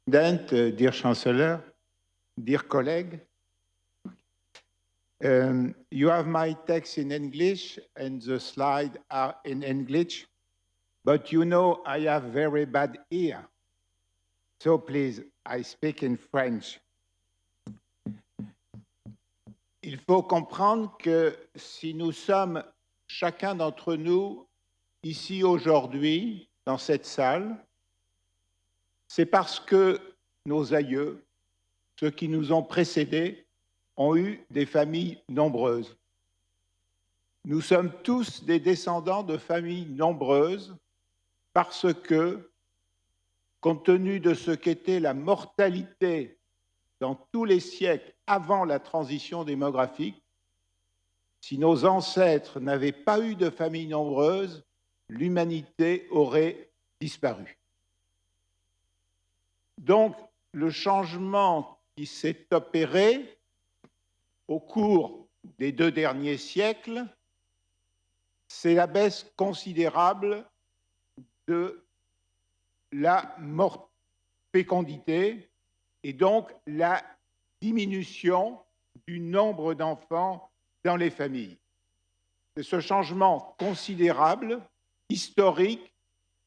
President, dear Chancellor, dear colleague, you have my text in English and the slides are in English, but you know I have very bad ear. So please, I speak in French. Il faut comprendre que si nous sommes, chacun d'entre nous, ici aujourd'hui, dans cette salle, c'est parce que nos aïeux, ceux qui nous ont précédés, ont eu des familles nombreuses. Nous sommes tous des descendants de familles nombreuses parce que, compte tenu de ce qu'était la mortalité dans tous les siècles avant la transition démographique, si nos ancêtres n'avaient pas eu de familles nombreuses, l'humanité aurait disparu. Donc, le changement qui s'est opéré au cours des 2 derniers siècles, c'est la baisse considérable de la fécondité et donc la diminution du nombre d'enfants dans les familles. C'est ce changement considérable, historique,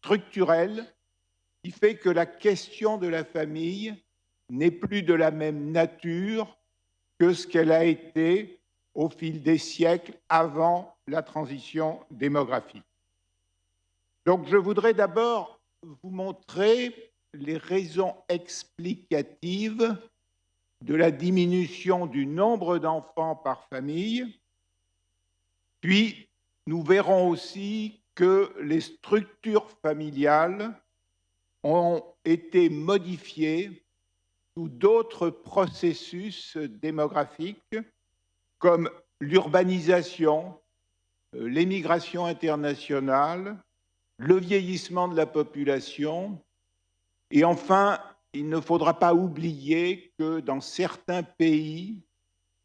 structurel, qui fait que la question de la famille n'est plus de la même nature que ce qu'elle a été au fil des siècles avant la transition démographique. Donc, je voudrais d'abord vous montrer les raisons explicatives de la diminution du nombre d'enfants par famille. Puis, nous verrons aussi que les structures familiales ont été modifiées sous d'autres processus démographiques comme l'urbanisation, l'émigration internationale, le vieillissement de la population. Et enfin, il ne faudra pas oublier que dans certains pays,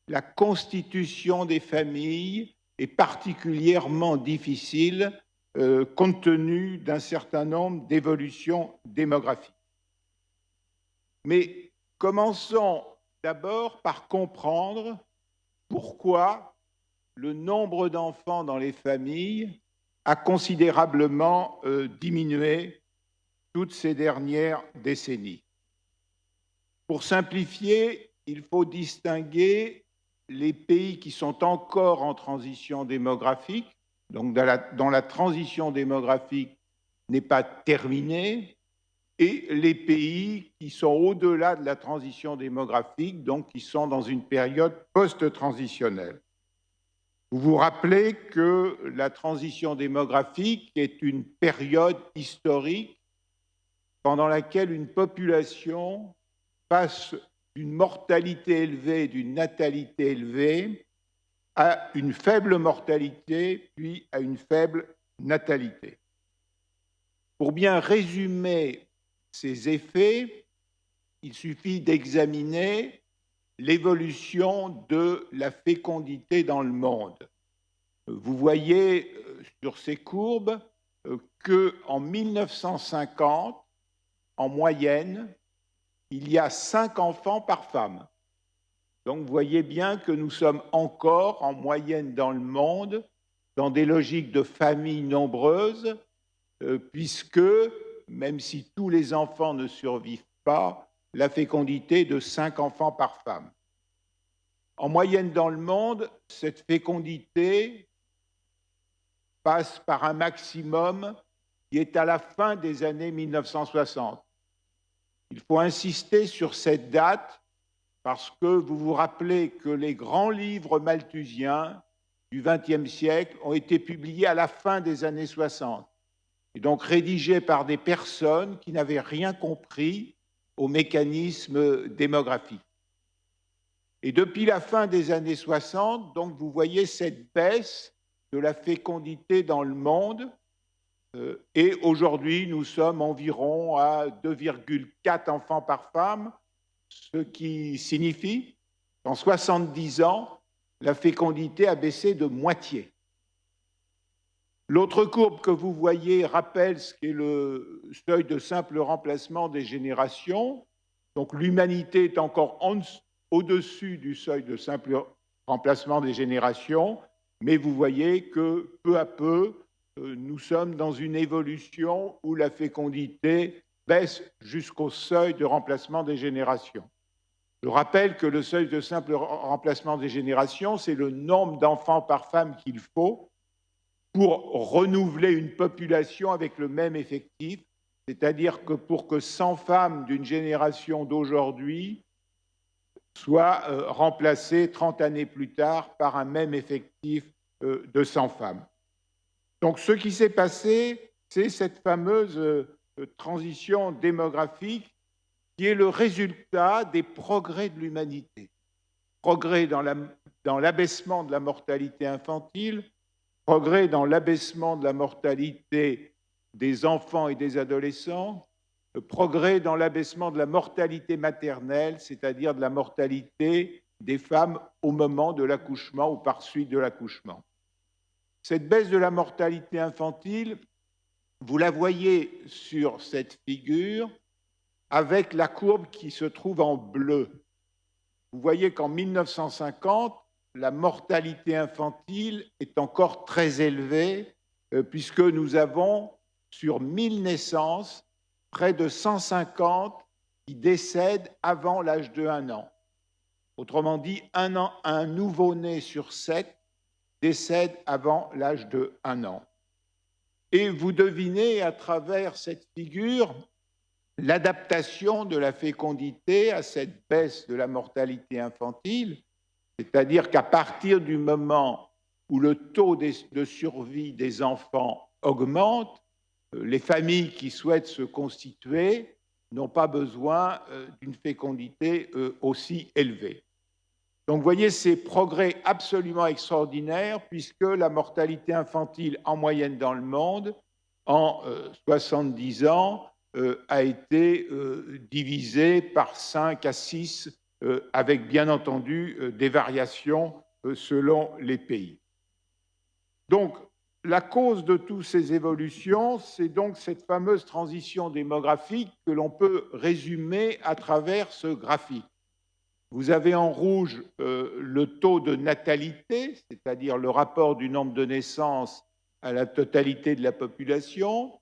la constitution des familles est particulièrement difficile compte tenu d'un certain nombre d'évolutions démographiques. Mais commençons d'abord par comprendre pourquoi le nombre d'enfants dans les familles a considérablement diminué toutes ces dernières décennies. Pour simplifier, il faut distinguer les pays qui sont encore en transition démographique, donc dont la transition démographique n'est pas terminée, et les pays qui sont au-delà de la transition démographique, donc qui sont dans une période post-transitionnelle. Vous vous rappelez que la transition démographique est une période historique pendant laquelle une population passe d'une mortalité élevée, d'une natalité élevée, à une faible mortalité, puis à une faible natalité. Pour bien résumer ces effets, il suffit d'examiner l'évolution de la fécondité dans le monde. Vous voyez sur ces courbes qu'en 1950, en moyenne, il y a 5 enfants par femme. Donc vous voyez bien que nous sommes encore en moyenne dans le monde dans des logiques de familles nombreuses, puisque, même si tous les enfants ne survivent pas, la fécondité est de 5 enfants par femme. En moyenne dans le monde, cette fécondité passe par un maximum qui est à la fin des années 1960. Il faut insister sur cette date parce que vous vous rappelez que les grands livres malthusiens du XXe siècle ont été publiés à la fin des années 60 et donc rédigés par des personnes qui n'avaient rien compris au mécanisme démographique. Et depuis la fin des années 60, donc vous voyez cette baisse de la fécondité dans le monde. Et aujourd'hui, nous sommes environ à 2,4 enfants par femme, ce qui signifie qu'en 70 ans, la fécondité a baissé de moitié. L'autre courbe que vous voyez rappelle ce qu'est le seuil de simple remplacement des générations. Donc l'humanité est encore au-dessus du seuil de simple remplacement des générations, mais vous voyez que peu à peu, nous sommes dans une évolution où la fécondité baisse jusqu'au seuil de remplacement des générations. Je rappelle que le seuil de simple remplacement des générations, c'est le nombre d'enfants par femme qu'il faut pour renouveler une population avec le même effectif, c'est-à-dire que pour que 100 femmes d'une génération d'aujourd'hui soient remplacées 30 années plus tard par un même effectif de 100 femmes. Donc ce qui s'est passé, c'est cette fameuse transition démographique qui est le résultat des progrès de l'humanité. Progrès dans l'abaissement de la mortalité infantile, progrès dans l'abaissement de la mortalité des enfants et des adolescents, progrès dans l'abaissement de la mortalité maternelle, c'est-à-dire de la mortalité des femmes au moment de l'accouchement ou par suite de l'accouchement. Cette baisse de la mortalité infantile, vous la voyez sur cette figure avec la courbe qui se trouve en bleu. Vous voyez qu'en 1950, la mortalité infantile est encore très élevée puisque nous avons sur 1000 naissances près de 150 qui décèdent avant l'âge de 1 an. Autrement dit, un nouveau-né sur 7 décède avant l'âge de 1 an. Et vous devinez à travers cette figure l'adaptation de la fécondité à cette baisse de la mortalité infantile, c'est-à-dire qu'à partir du moment où le taux de survie des enfants augmente, les familles qui souhaitent se constituer n'ont pas besoin d'une fécondité aussi élevée. Donc, vous voyez ces progrès absolument extraordinaires puisque la mortalité infantile en moyenne dans le monde, en 70 ans, a été divisée par 5 à 6, avec bien entendu des variations selon les pays. Donc, la cause de toutes ces évolutions, c'est donc cette fameuse transition démographique que l'on peut résumer à travers ce graphique. Vous avez en rouge le taux de natalité, c'est-à-dire le rapport du nombre de naissances à la totalité de la population.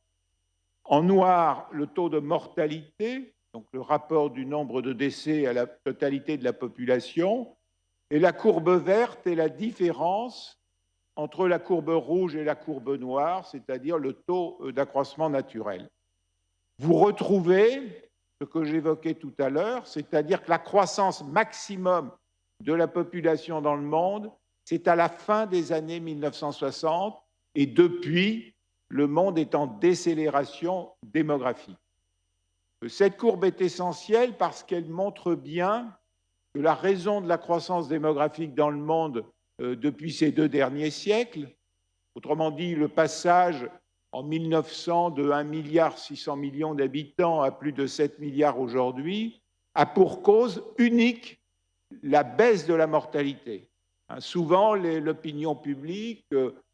En noir, le taux de mortalité, donc le rapport du nombre de décès à la totalité de la population. Et la courbe verte est la différence entre la courbe rouge et la courbe noire, c'est-à-dire le taux d'accroissement naturel. Vous retrouvez ce que j'évoquais tout à l'heure, c'est-à-dire que la croissance maximum de la population dans le monde, c'est à la fin des années 1960, et depuis, le monde est en décélération démographique. Cette courbe est essentielle parce qu'elle montre bien que la raison de la croissance démographique dans le monde depuis ces 2 derniers siècles, autrement dit le passage en 1900 de 1,6 milliard d'habitants à plus de 7 milliards aujourd'hui, a pour cause unique la baisse de la mortalité. Souvent, l'opinion publique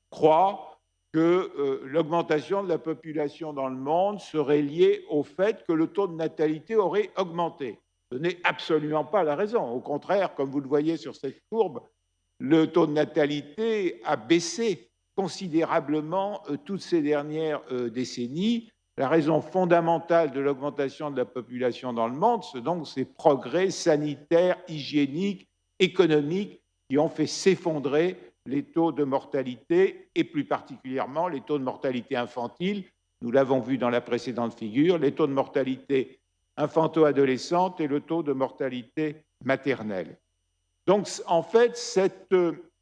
croit que l'augmentation de la population dans le monde serait liée au fait que le taux de natalité aurait augmenté. Ce n'est absolument pas la raison. Au contraire, comme vous le voyez sur cette courbe, le taux de natalité a baissé considérablement toutes ces dernières décennies. La raison fondamentale de l'augmentation de la population dans le monde, c'est donc ces progrès sanitaires, hygiéniques, économiques qui ont fait s'effondrer les taux de mortalité et plus particulièrement les taux de mortalité infantile. Nous l'avons vu dans la précédente figure, les taux de mortalité infanto-adolescente et le taux de mortalité maternelle. Donc, en fait, cette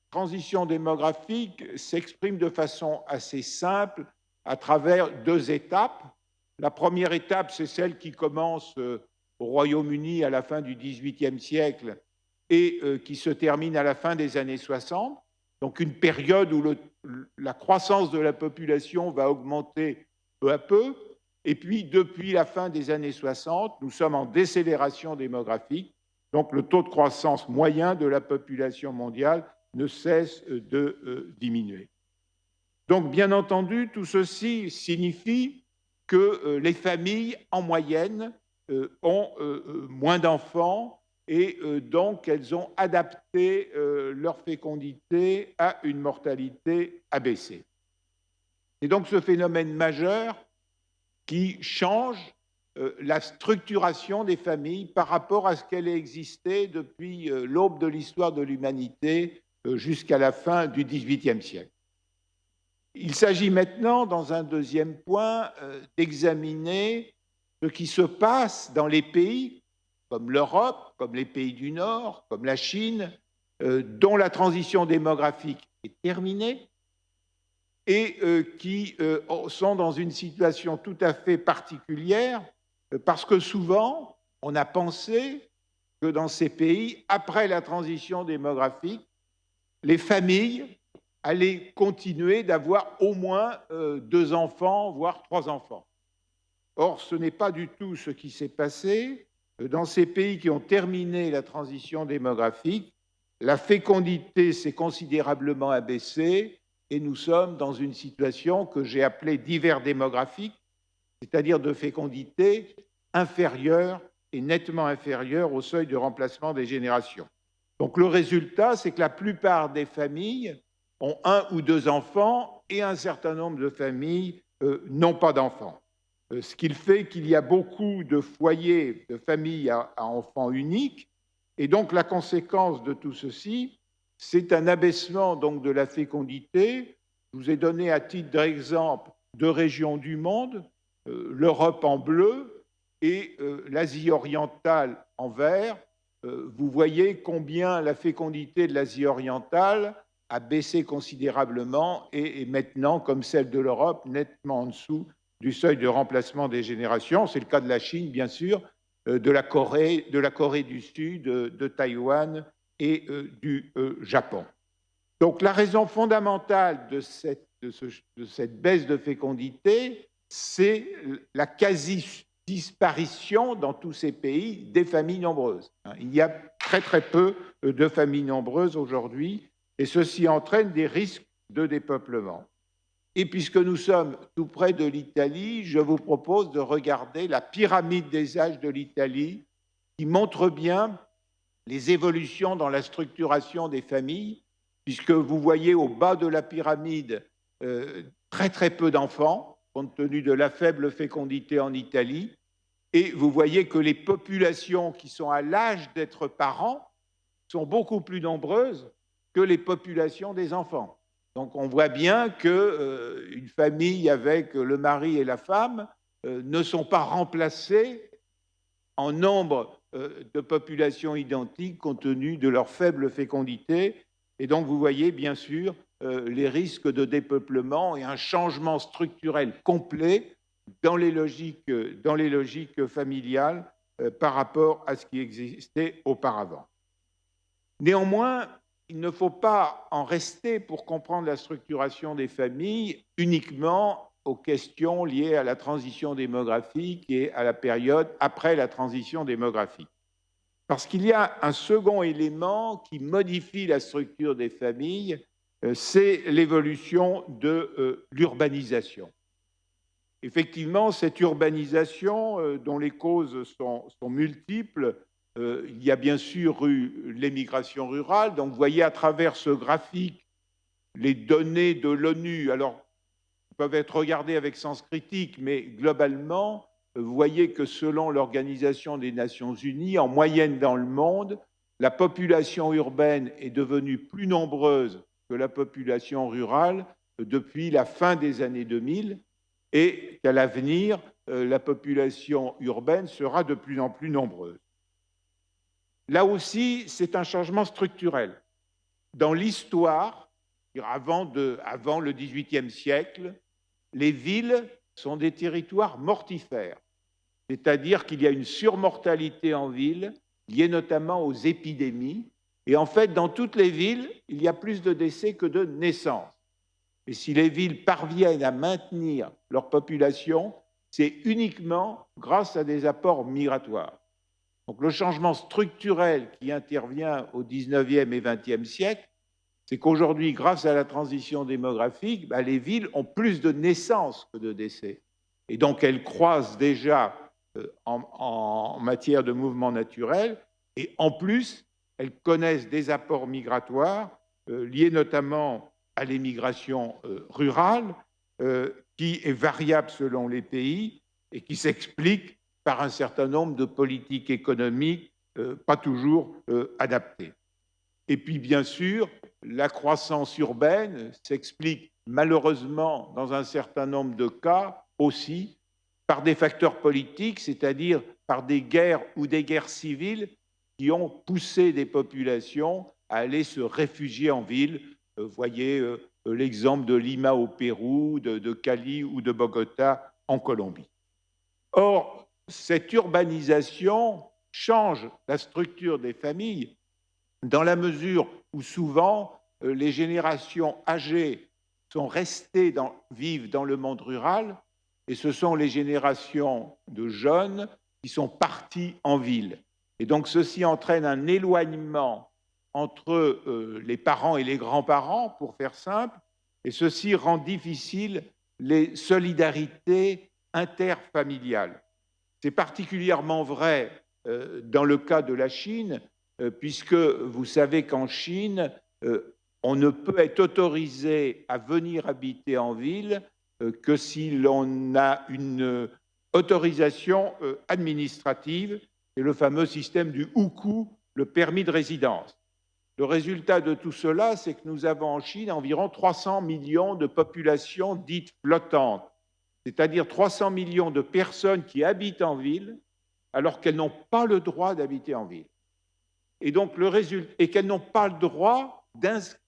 transition démographique s'exprime de façon assez simple à travers 2 étapes. La première étape, c'est celle qui commence au Royaume-Uni à la fin du XVIIIe siècle et qui se termine à la fin des années 60. Donc une période où la croissance de la population va augmenter peu à peu. Et puis, depuis la fin des années 60, nous sommes en décélération démographique. Donc le taux de croissance moyen de la population mondiale ne cesse de diminuer. Donc, bien entendu, tout ceci signifie que les familles, en moyenne, ont moins d'enfants et donc elles ont adapté leur fécondité à une mortalité abaissée. Et donc ce phénomène majeur qui change la structuration des familles par rapport à ce qu'elle a existé depuis l'aube de l'histoire de l'humanité jusqu'à la fin du XVIIIe siècle. Il s'agit maintenant, dans un deuxième point, d'examiner ce qui se passe dans les pays comme l'Europe, comme les pays du Nord, comme la Chine, dont la transition démographique est terminée et qui sont dans une situation tout à fait particulière parce que souvent, on a pensé que dans ces pays, après la transition démographique, les familles allaient continuer d'avoir au moins 2 enfants, voire 3 enfants. Or, ce n'est pas du tout ce qui s'est passé. Dans ces pays qui ont terminé la transition démographique, la fécondité s'est considérablement abaissée et nous sommes dans une situation que j'ai appelée d'hiver démographique, c'est-à-dire de fécondité inférieure et nettement inférieure au seuil de remplacement des générations. Donc le résultat, c'est que la plupart des familles ont 1 ou 2 enfants et un certain nombre de familles n'ont pas d'enfants. Ce qui fait qu'il y a beaucoup de foyers, de familles à enfants uniques, et donc la conséquence de tout ceci, c'est un abaissement donc de la fécondité. Je vous ai donné à titre d'exemple 2 régions du monde, l'Europe en bleu et l'Asie orientale en vert. Vous voyez combien la fécondité de l'Asie orientale a baissé considérablement et est maintenant, comme celle de l'Europe, nettement en dessous du seuil de remplacement des générations. C'est le cas de la Chine, bien sûr, de la Corée du Sud, de Taïwan et du Japon. Donc la raison fondamentale de cette baisse de fécondité, c'est la quasi-disparition dans tous ces pays des familles nombreuses. Il y a très très peu de familles nombreuses aujourd'hui et ceci entraîne des risques de dépeuplement. Et puisque nous sommes tout près de l'Italie, je vous propose de regarder la pyramide des âges de l'Italie qui montre bien les évolutions dans la structuration des familles, puisque vous voyez au bas de la pyramide très très peu d'enfants, compte tenu de la faible fécondité en Italie, et vous voyez que les populations qui sont à l'âge d'être parents sont beaucoup plus nombreuses que les populations des enfants. Donc on voit bien qu'une famille avec le mari et la femme ne sont pas remplacées en nombre de populations identiques compte tenu de leur faible fécondité. Et donc vous voyez bien sûr les risques de dépeuplement et un changement structurel complet dans les logiques familiales par rapport à ce qui existait auparavant. Néanmoins, il ne faut pas en rester pour comprendre la structuration des familles uniquement aux questions liées à la transition démographique et à la période après la transition démographique. Parce qu'il y a un second élément qui modifie la structure des familles, c'est l'évolution de l'urbanisation. Effectivement, cette urbanisation, dont les causes sont multiples, il y a bien sûr eu l'émigration rurale. Donc, vous voyez à travers ce graphique les données de l'ONU. Alors, elles peuvent être regardées avec sens critique, mais globalement, vous voyez que selon l'Organisation des Nations Unies, en moyenne dans le monde, la population urbaine est devenue plus nombreuse que la population rurale depuis la fin des années 2000 et qu'à l'avenir, la population urbaine sera de plus en plus nombreuse. Là aussi, c'est un changement structurel. Dans l'histoire, avant le XVIIIe siècle, les villes sont des territoires mortifères, c'est-à-dire qu'il y a une surmortalité en ville liée notamment aux épidémies. Et en fait, dans toutes les villes, il y a plus de décès que de naissances. Et si les villes parviennent à maintenir leur population, c'est uniquement grâce à des apports migratoires. Donc le changement structurel qui intervient au XIXe et XXe siècle, c'est qu'aujourd'hui, grâce à la transition démographique, les villes ont plus de naissances que de décès. Et donc elles croisent déjà en matière de mouvement naturel. Et en plus, elles connaissent des apports migratoires liés notamment à l'émigration rurale, qui est variable selon les pays et qui s'explique par un certain nombre de politiques économiques pas toujours adaptées. Et puis, bien sûr, la croissance urbaine s'explique malheureusement, dans un certain nombre de cas, aussi par des facteurs politiques, c'est-à-dire par des guerres ou des guerres civiles qui ont poussé des populations à aller se réfugier en ville. Voyez l'exemple de Lima au Pérou, de Cali ou de Bogota en Colombie. Or, cette urbanisation change la structure des familles dans la mesure où souvent les générations âgées sont restées vivent dans le monde rural et ce sont les générations de jeunes qui sont partis en ville. Et donc ceci entraîne un éloignement entre les parents et les grands-parents, pour faire simple, et ceci rend difficile les solidarités interfamiliales. C'est particulièrement vrai dans le cas de la Chine, puisque vous savez qu'en Chine, on ne peut être autorisé à venir habiter en ville que si l'on a une autorisation administrative, c'est le fameux système du hukou, le permis de résidence. Le résultat de tout cela, c'est que nous avons en Chine environ 300 millions de populations dites flottantes, c'est-à-dire 300 millions de personnes qui habitent en ville alors qu'elles n'ont pas le droit d'habiter en ville. Et donc et qu'elles n'ont pas le droit,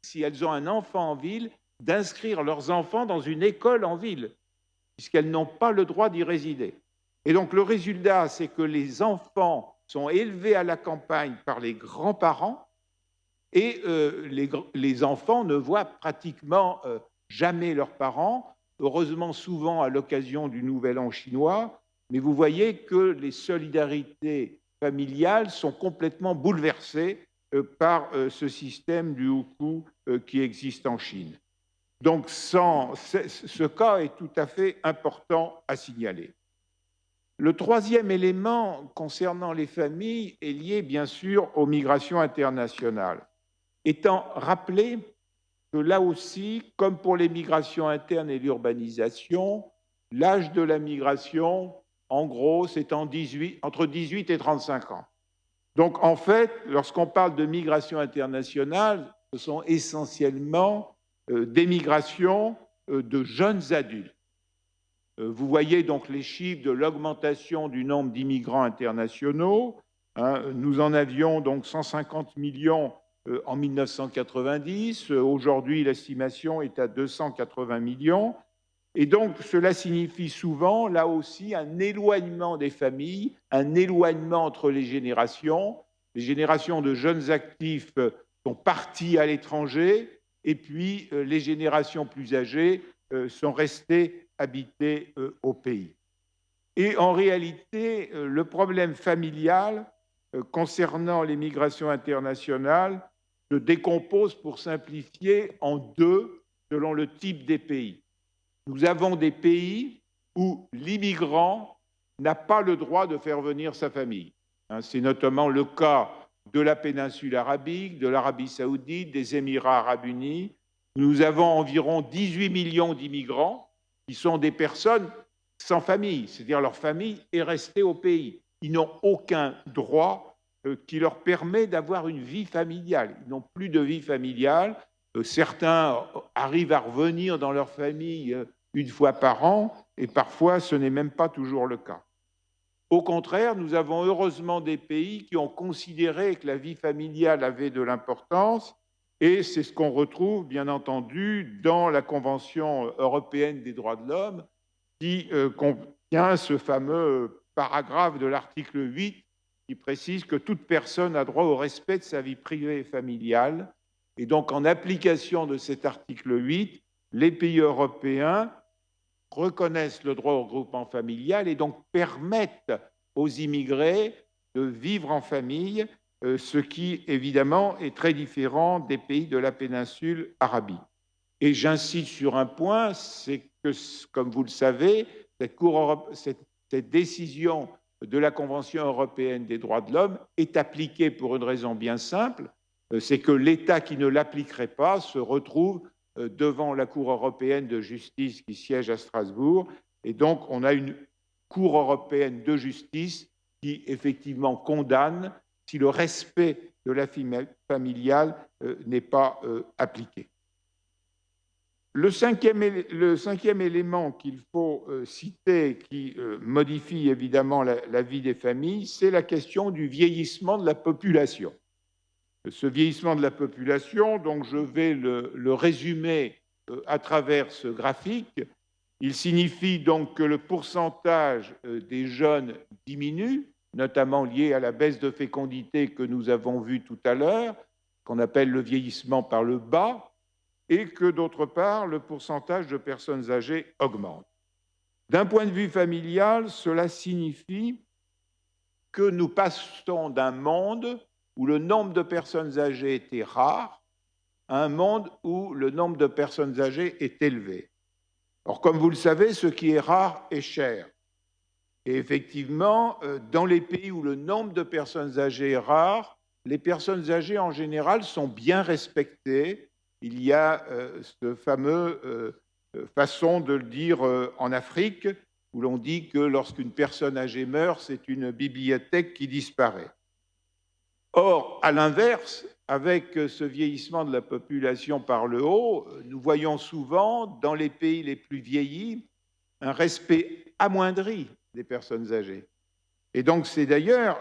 si elles ont un enfant en ville, d'inscrire leurs enfants dans une école en ville, puisqu'elles n'ont pas le droit d'y résider. Et donc le résultat, c'est que les enfants sont élevés à la campagne par les grands-parents et les enfants ne voient pratiquement jamais leurs parents, heureusement souvent à l'occasion du Nouvel An chinois, mais vous voyez que les solidarités familiales sont complètement bouleversées par ce système du hukou qui existe en Chine. Donc ce cas est tout à fait important à signaler. Le troisième élément concernant les familles est lié bien sûr aux migrations internationales, étant rappelé que là aussi, comme pour les migrations internes et l'urbanisation, l'âge de la migration, en gros, c'est entre 18 et 35 ans. Donc, en fait, lorsqu'on parle de migration internationale, ce sont essentiellement des migrations de jeunes adultes. Vous voyez donc les chiffres de l'augmentation du nombre d'immigrants internationaux. Nous en avions donc 150 millions en 1990. Aujourd'hui, l'estimation est à 280 millions. Et donc, cela signifie souvent, là aussi, un éloignement des familles, un éloignement entre les générations. Les générations de jeunes actifs sont parties à l'étranger, et puis les générations plus âgées sont restées habitées au pays. Et en réalité, le problème familial concernant les migrations internationales se décompose, pour simplifier, en deux selon le type des pays. Nous avons des pays où l'immigrant n'a pas le droit de faire venir sa famille. C'est notamment le cas de la péninsule arabique, de l'Arabie saoudite, des Émirats arabes unis. Nous avons environ 18 millions d'immigrants qui sont des personnes sans famille, c'est-à-dire leur famille est restée au pays. Ils n'ont aucun droit qui leur permet d'avoir une vie familiale. Ils n'ont plus de vie familiale. Certains arrivent à revenir dans leur famille une fois par an, et parfois ce n'est même pas toujours le cas. Au contraire, nous avons heureusement des pays qui ont considéré que la vie familiale avait de l'importance, et c'est ce qu'on retrouve bien entendu dans la Convention européenne des droits de l'homme, qui contient ce fameux paragraphe de l'article 8 qui précise que toute personne a droit au respect de sa vie privée et familiale. Et donc, en application de cet article 8, les pays européens reconnaissent le droit au regroupement familial et donc permettent aux immigrés de vivre en famille, ce qui, évidemment, est très différent des pays de la péninsule arabique. Et j'insiste sur un point, c'est que, comme vous le savez, cette décision de la Convention européenne des droits de l'homme est appliquée pour une raison bien simple, c'est que l'État qui ne l'appliquerait pas se retrouve devant la Cour européenne de justice qui siège à Strasbourg. Et donc, on a une Cour européenne de justice qui, effectivement, condamne si le respect de la vie familiale n'est pas appliqué. Le cinquième élément qu'il faut citer, qui modifie évidemment la vie des familles, c'est la question du vieillissement de la population. Ce vieillissement de la population, donc je vais le résumer à travers ce graphique. Il signifie donc que le pourcentage des jeunes diminue, notamment lié à la baisse de fécondité que nous avons vue tout à l'heure, qu'on appelle le vieillissement par le bas, et que, d'autre part, le pourcentage de personnes âgées augmente. D'un point de vue familial, cela signifie que nous passons d'un monde où le nombre de personnes âgées était rare à un monde où le nombre de personnes âgées est élevé. Or, comme vous le savez, ce qui est rare est cher. Et effectivement, dans les pays où le nombre de personnes âgées est rare, les personnes âgées en général sont bien respectées. Il y a cette fameuse façon de le dire en Afrique, où l'on dit que lorsqu'une personne âgée meurt, c'est une bibliothèque qui disparaît. Or, à l'inverse, avec ce vieillissement de la population par le haut, nous voyons souvent, dans les pays les plus vieillis, un respect amoindri des personnes âgées. Et donc, c'est d'ailleurs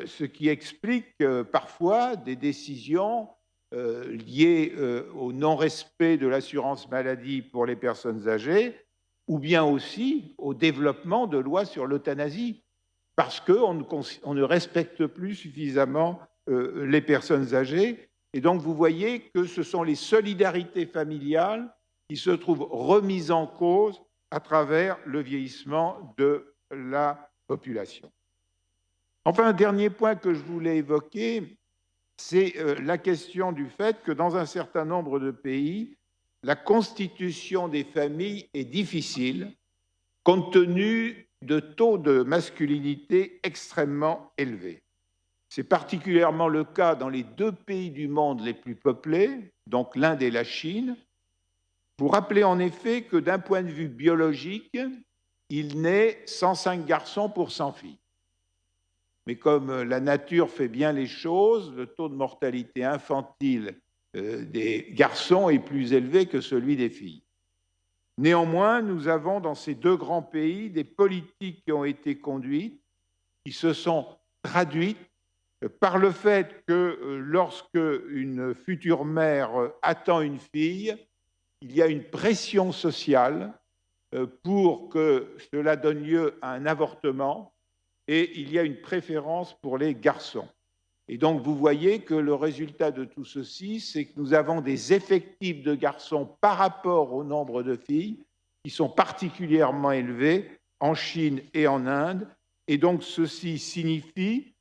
ce qui explique parfois des décisions liées au non-respect de l'assurance maladie pour les personnes âgées, ou bien aussi au développement de lois sur l'euthanasie, parce qu'on ne respecte plus suffisamment les personnes âgées. Et donc, vous voyez que ce sont les solidarités familiales qui se trouvent remises en cause à travers le vieillissement de la population. Enfin, un dernier point que je voulais évoquer, c'est la question du fait que dans un certain nombre de pays, la constitution des familles est difficile compte tenu de taux de masculinité extrêmement élevés. C'est particulièrement le cas dans les deux pays du monde les plus peuplés, donc l'Inde et la Chine. Vous rappelez en effet que d'un point de vue biologique, il naît 105 garçons pour 100 filles. Mais comme la nature fait bien les choses, le taux de mortalité infantile des garçons est plus élevé que celui des filles. Néanmoins, nous avons dans ces deux grands pays des politiques qui ont été conduites, qui se sont traduites par le fait que lorsque une future mère attend une fille, il y a une pression sociale pour que cela donne lieu à un avortement, et il y a une préférence pour les garçons. Et donc, vous voyez que le résultat de tout ceci, c'est que nous avons des effectifs de garçons par rapport au nombre de filles qui sont particulièrement élevés en Chine et en Inde. Et donc, ceci signifie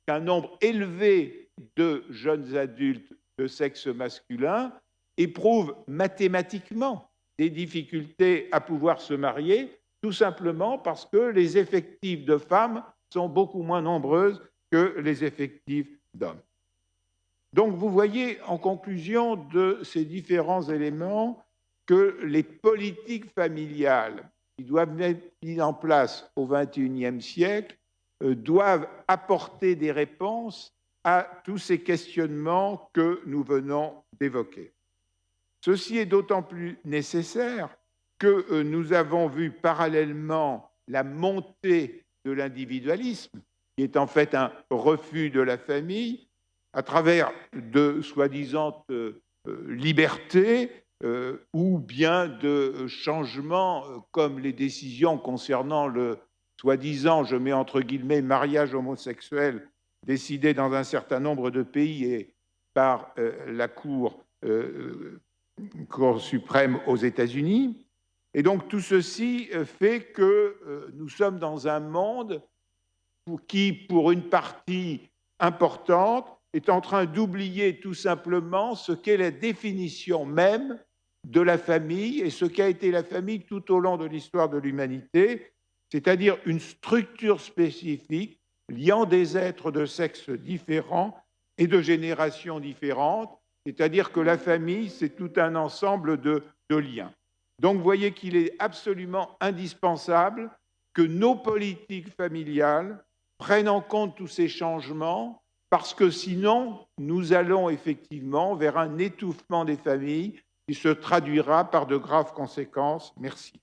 qu'un nombre élevé de jeunes adultes de sexe masculin éprouvent mathématiquement des difficultés à pouvoir se marier, tout simplement parce que les effectifs de femmes sont beaucoup moins nombreuses que les effectifs d'hommes. Donc, vous voyez, en conclusion de ces différents éléments, que les politiques familiales qui doivent être mises en place au XXIe siècle doivent apporter des réponses à tous ces questionnements que nous venons d'évoquer. Ceci est d'autant plus nécessaire que nous avons vu parallèlement la montée de l'individualisme, qui est en fait un refus de la famille, à travers de soi-disant libertés ou bien de changements comme les décisions concernant le soi-disant, je mets entre guillemets, mariage homosexuel décidé dans un certain nombre de pays et par la Cour suprême aux États-Unis. Et donc tout ceci fait que nous sommes dans un monde qui, pour une partie importante, est en train d'oublier tout simplement ce qu'est la définition même de la famille et ce qu'a été la famille tout au long de l'histoire de l'humanité. c'est-à-dire une structure spécifique liant des êtres de sexes différents et de générations différentes, c'est-à-dire que la famille, c'est tout un ensemble de liens. Donc, vous voyez qu'il est absolument indispensable que nos politiques familiales prennent en compte tous ces changements, parce que sinon, nous allons effectivement vers un étouffement des familles qui se traduira par de graves conséquences. Merci.